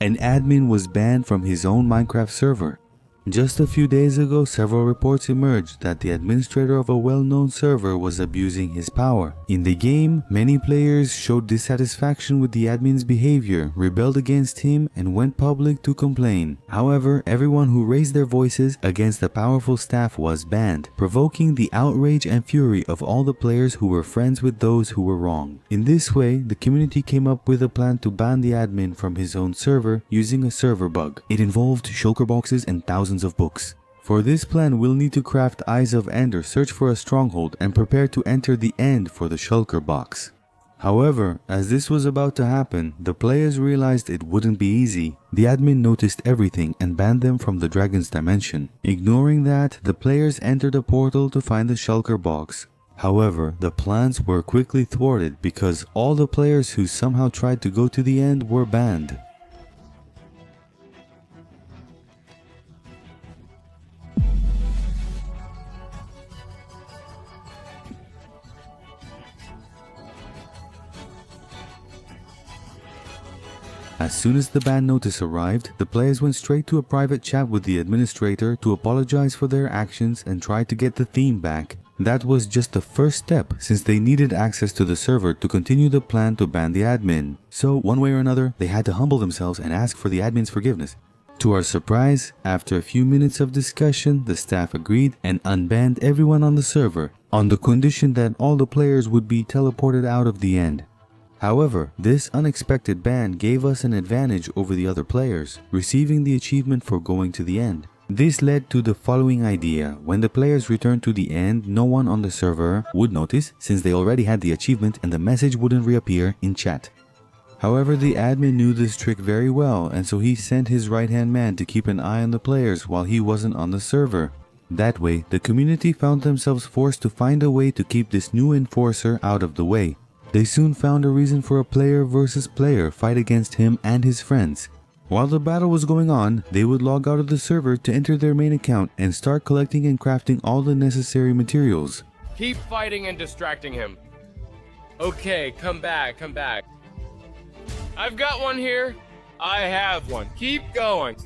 An admin was banned from his own Minecraft server. Just a few days ago, several reports emerged that the administrator of a well-known server was abusing his power. In the game, many players showed dissatisfaction with the admin's behavior, rebelled against him, and went public to complain. However, everyone who raised their voices against the powerful staff was banned, provoking the outrage and fury of all the players who were friends with those who were wrong. In this way, the community came up with a plan to ban the admin from his own server using a server bug. It involved shulker boxes and thousands of books. For this plan, we'll need to craft Eyes of Ender, search for a stronghold, and prepare to enter the end for the shulker box. However, as this was about to happen, the players realized it wouldn't be easy. The admin noticed everything and banned them from the dragon's dimension. Ignoring that, the players entered a portal to find the shulker box. However, the plans were quickly thwarted because all the players who somehow tried to go to the end were banned. As soon as the ban notice arrived, the players went straight to a private chat with the administrator to apologize for their actions and try to get the theme back. That was just the first step, since they needed access to the server to continue the plan to ban the admin. So, one way or another, they had to humble themselves and ask for the admin's forgiveness. To our surprise, after a few minutes of discussion, the staff agreed and unbanned everyone on the server, on the condition that all the players would be teleported out of the end. However, this unexpected ban gave us an advantage over the other players, receiving the achievement for going to the end. This led to the following idea: when the players returned to the end, no one on the server would notice, since they already had the achievement and the message wouldn't reappear in chat. However, the admin knew this trick very well, and so he sent his right-hand man to keep an eye on the players while he wasn't on the server. That way, the community found themselves forced to find a way to keep this new enforcer out of the way. They soon found a reason for a player versus player fight against him and his friends. While the battle was going on, they would log out of the server to enter their main account and start collecting and crafting all the necessary materials. Keep fighting and distracting him. Okay, come back, come back. I've got one here. I have one. Keep going.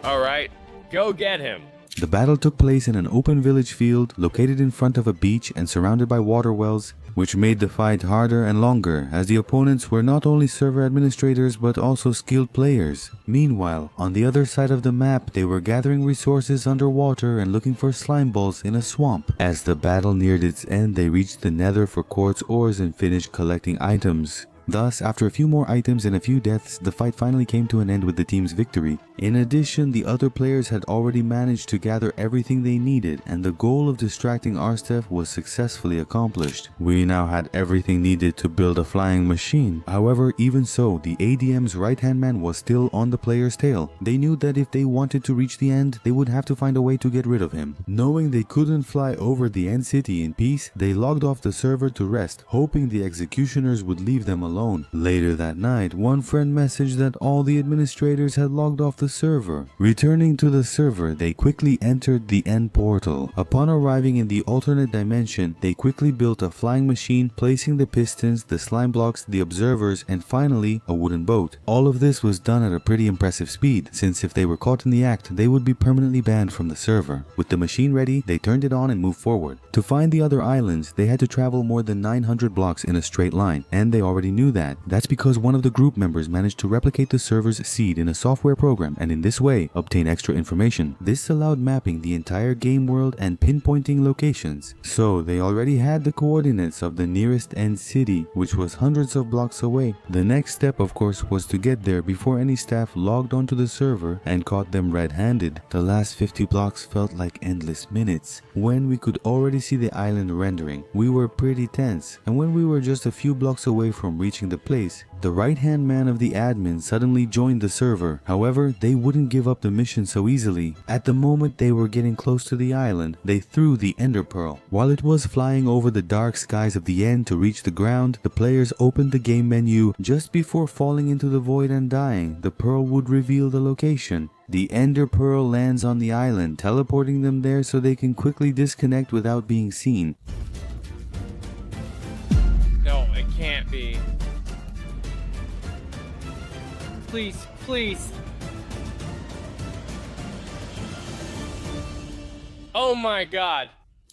Alright, go get him. The battle took place in an open village field located in front of a beach and surrounded by water wells, which made the fight harder and longer, as the opponents were not only server administrators but also skilled players. Meanwhile, on the other side of the map, they were gathering resources underwater and looking for slime balls in a swamp. As the battle neared its end, they reached the nether for quartz ores and finished collecting items. Thus, after a few more items and a few deaths, the fight finally came to an end with the team's victory. In addition, the other players had already managed to gather everything they needed, and the goal of distracting Arstef was successfully accomplished. We now had everything needed to build a flying machine. However, even so, the ADM's right-hand man was still on the player's tail. They knew that if they wanted to reach the end, they would have to find a way to get rid of him. Knowing they couldn't fly over the end city in peace, they logged off the server to rest, hoping the executioners would leave them alone. Later that night, one friend messaged that all the administrators had logged off the server. Returning to the server, they quickly entered the end portal. Upon arriving in the alternate dimension, they quickly built a flying machine, placing the pistons, the slime blocks, the observers, and finally, a wooden boat. All of this was done at a pretty impressive speed, since if they were caught in the act, they would be permanently banned from the server. With the machine ready, they turned it on and moved forward. To find the other islands, they had to travel more than 900 blocks in a straight line, and they already knew that. That's because one of the group members managed to replicate the server's seed in a software program and in this way obtain extra information. This allowed mapping the entire game world and pinpointing locations. So they already had the coordinates of the nearest end city, which was hundreds of blocks away. The next step, of course, was to get there before any staff logged onto the server and caught them red-handed. The last 50 blocks felt like endless minutes. When we could already see the island rendering, we were pretty tense, and when we were just a few blocks away from reaching the place, the right-hand man of the admin suddenly joined the server. However, they wouldn't give up the mission so easily. At the moment they were getting close to the island, they threw the Ender Pearl. While it was flying over the dark skies of the end to reach the ground, the players opened the game menu. Just before falling into the void and dying, the pearl would reveal the location. The Ender Pearl lands on the island, teleporting them there so they can quickly disconnect without being seen. No, it can't be. Please, please. Oh my god.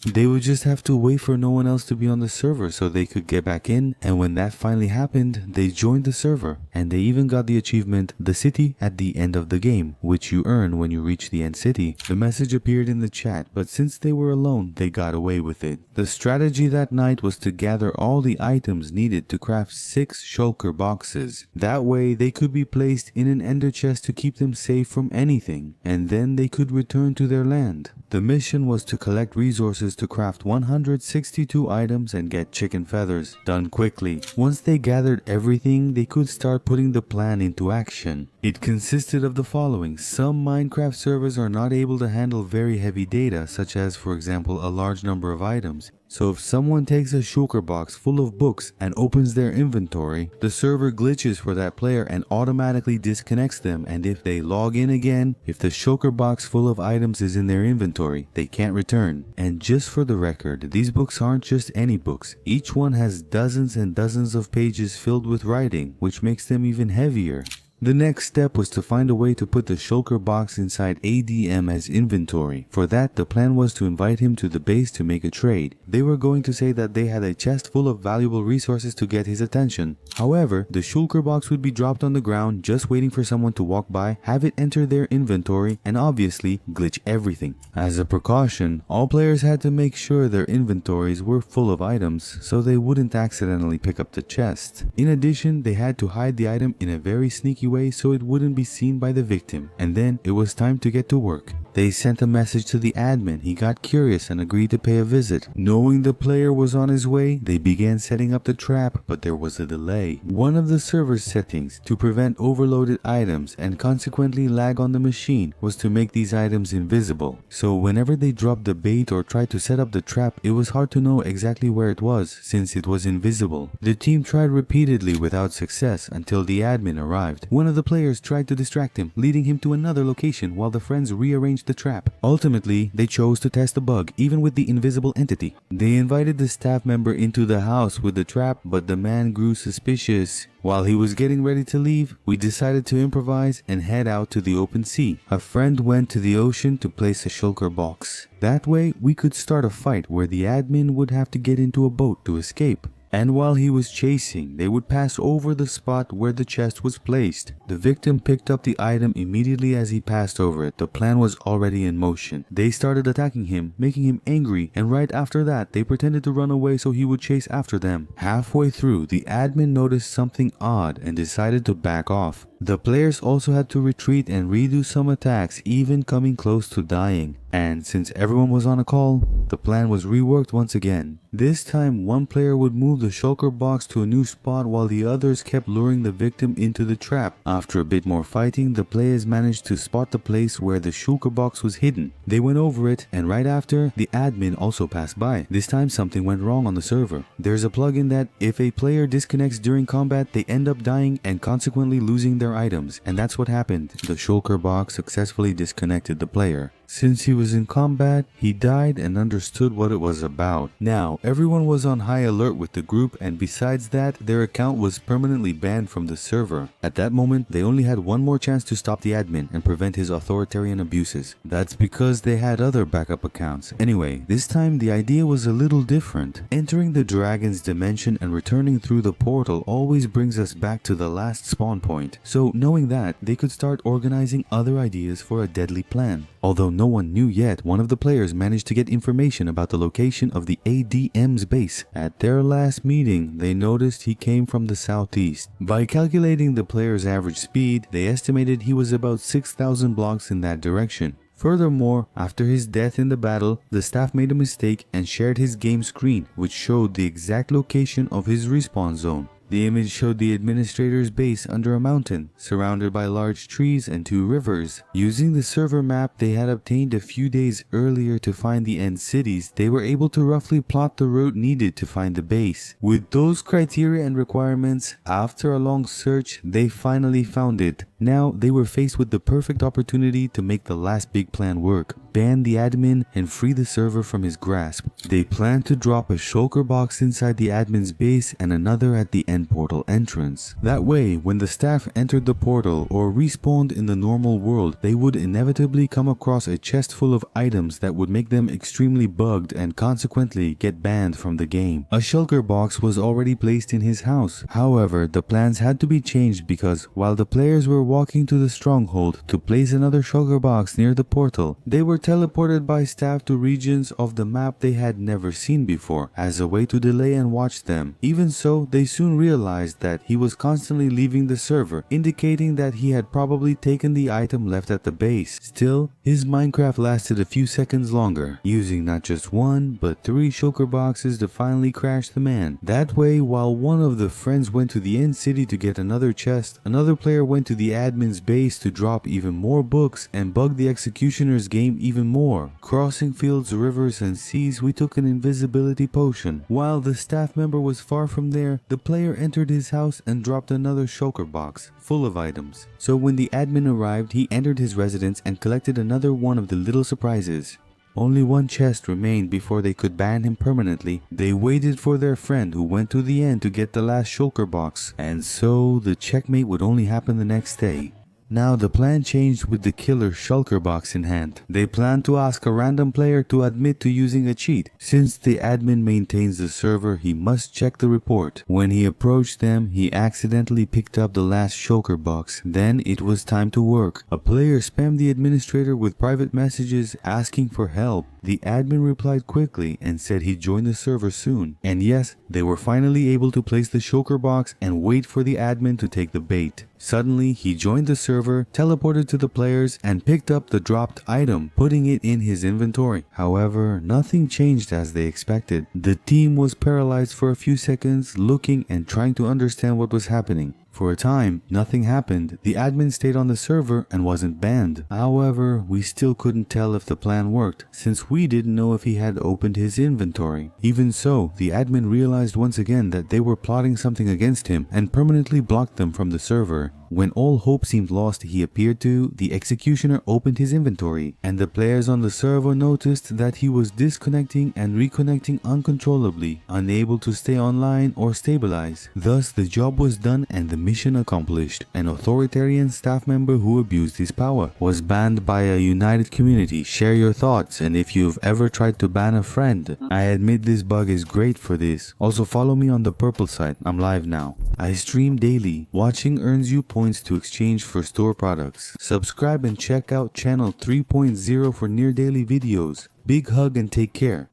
They would just have to wait for no one else to be on the server so they could get back in, and when that finally happened, they joined the server, and they even got the achievement, the city at the end of the game, which you earn when you reach the end city. The message appeared in the chat, but since they were alone, they got away with it. The strategy that night was to gather all the items needed to craft 6 shulker boxes. That way, they could be placed in an ender chest to keep them safe from anything, and then they could return to their land. The mission was to collect resources to craft 162 items and get chicken feathers, done quickly. Once they gathered everything, they could start putting the plan into action. It consisted of the following. Some Minecraft servers are not able to handle very heavy data, such as, for example, a large number of items. So if someone takes a shulker box full of books and opens their inventory, the server glitches for that player and automatically disconnects them, and if they log in again, if the shulker box full of items is in their inventory, they can't return. And just for the record, these books aren't just any books. Each one has dozens and dozens of pages filled with writing, which makes them even heavier. The next step was to find a way to put the shulker box inside ADM as inventory. For that, the plan was to invite him to the base to make a trade. They were going to say that they had a chest full of valuable resources to get his attention. However, the shulker box would be dropped on the ground just waiting for someone to walk by, have it enter their inventory, and obviously glitch everything. As a precaution, all players had to make sure their inventories were full of items so they wouldn't accidentally pick up the chest. In addition, they had to hide the item in a very sneaky way so it wouldn't be seen by the victim. And then it was time to get to work. They sent a message to the admin. He got curious and agreed to pay a visit. Knowing the player was on his way, they began setting up the trap, but there was a delay. One of the server's settings to prevent overloaded items and consequently lag on the machine was to make these items invisible. So whenever they dropped the bait or tried to set up the trap, it was hard to know exactly where it was since it was invisible. The team tried repeatedly without success until the admin arrived. One of the players tried to distract him, leading him to another location while the friends rearranged the trap. Ultimately, they chose to test the bug, even with the invisible entity. They invited the staff member into the house with the trap, but the man grew suspicious. While he was getting ready to leave, we decided to improvise and head out to the open sea. A friend went to the ocean to place a shulker box. That way, we could start a fight where the admin would have to get into a boat to escape. And while he was chasing, they would pass over the spot where the chest was placed. The victim picked up the item immediately as he passed over it. The plan was already in motion. They started attacking him, making him angry, and right after that, they pretended to run away so he would chase after them. Halfway through, the admin noticed something odd and decided to back off. The players also had to retreat and redo some attacks, even coming close to dying. And since everyone was on a call, the plan was reworked once again. This time, one player would move the shulker box to a new spot while the others kept luring the victim into the trap. After a bit more fighting, the players managed to spot the place where the shulker box was hidden. They went over it, and right after, the admin also passed by. This time, something went wrong on the server. There's a plugin that if a player disconnects during combat, they end up dying and consequently losing their items, and that's what happened. The shulker box successfully disconnected the player. Since he was in combat, he died and understood what it was about. Now, everyone was on high alert with the group, and besides that, their account was permanently banned from the server. At that moment, they only had one more chance to stop the admin and prevent his authoritarian abuses. That's because they had other backup accounts. Anyway, this time the idea was a little different. Entering the dragon's dimension and returning through the portal always brings us back to the last spawn point. So knowing that, they could start organizing other ideas for a deadly plan. Although no one knew yet, one of the players managed to get information about the location of the ADM's base. At their last meeting, they noticed he came from the southeast. By calculating the player's average speed, they estimated he was about 6,000 blocks in that direction. Furthermore, after his death in the battle, the staff made a mistake and shared his game screen, which showed the exact location of his respawn zone. The image showed the administrator's base under a mountain, surrounded by large trees and 2 rivers. Using the server map they had obtained a few days earlier to find the end cities, they were able to roughly plot the route needed to find the base. With those criteria and requirements, after a long search, they finally found it. Now, they were faced with the perfect opportunity to make the last big plan work. ban the admin, and free the server from his grasp. They planned to drop a shulker box inside the admin's base and another at the end portal entrance. That way, when the staff entered the portal or respawned in the normal world, they would inevitably come across a chest full of items that would make them extremely bugged and consequently get banned from the game. A shulker box was already placed in his house. However, the plans had to be changed because while the players were walking to the stronghold to place another shulker box near the portal, they were teleported by staff to regions of the map they had never seen before as a way to delay and watch them. Even so, they soon realized that he was constantly leaving the server, indicating that he had probably taken the item left at the base. Still, his Minecraft lasted a few seconds longer, using not just one but 3 shulker boxes to finally crash the man. That way, while one of the friends went to the end city to get another chest, another player went to the admin's base to drop even more books and bug the executioner's game even more. Crossing fields, rivers, and seas, we took an invisibility potion. While the staff member was far from there, the player entered his house and dropped another shulker box full of items. So when the admin arrived, he entered his residence and collected another one of the little surprises. Only one chest remained before they could ban him permanently. They waited for their friend who went to the end to get the last shulker box, and so the checkmate would only happen the next day. Now the plan changed with the killer shulker box in hand. They planned to ask a random player to admit to using a cheat. Since the admin maintains the server, he must check the report. When he approached them, he accidentally picked up the last shulker box. Then it was time to work. A player spammed the administrator with private messages asking for help. The admin replied quickly and said he'd join the server soon. And yes, they were finally able to place the shulker box and wait for the admin to take the bait. Suddenly, he joined the server, teleported to the players, and picked up the dropped item, putting it in his inventory. However, nothing changed as they expected. The team was paralyzed for a few seconds, looking and trying to understand what was happening. For a time, nothing happened. The admin stayed on the server and wasn't banned. However, we still couldn't tell if the plan worked, since we didn't know if he had opened his inventory. Even so, the admin realized once again that they were plotting something against him and permanently blocked them from the server. When all hope seemed lost, he appeared to, the executioner opened his inventory, and the players on the server noticed that he was disconnecting and reconnecting uncontrollably, unable to stay online or stabilize. Thus, the job was done and the mission accomplished. An authoritarian staff member who abused his power was banned by a united community. Share your thoughts, and if you've ever tried to ban a friend, I admit this bug is great for this. Also follow me on the purple side, I'm live now. I stream daily. Watching earns you points to exchange for store products. Subscribe and check out channel 3.0 for near daily videos. Big hug and take care.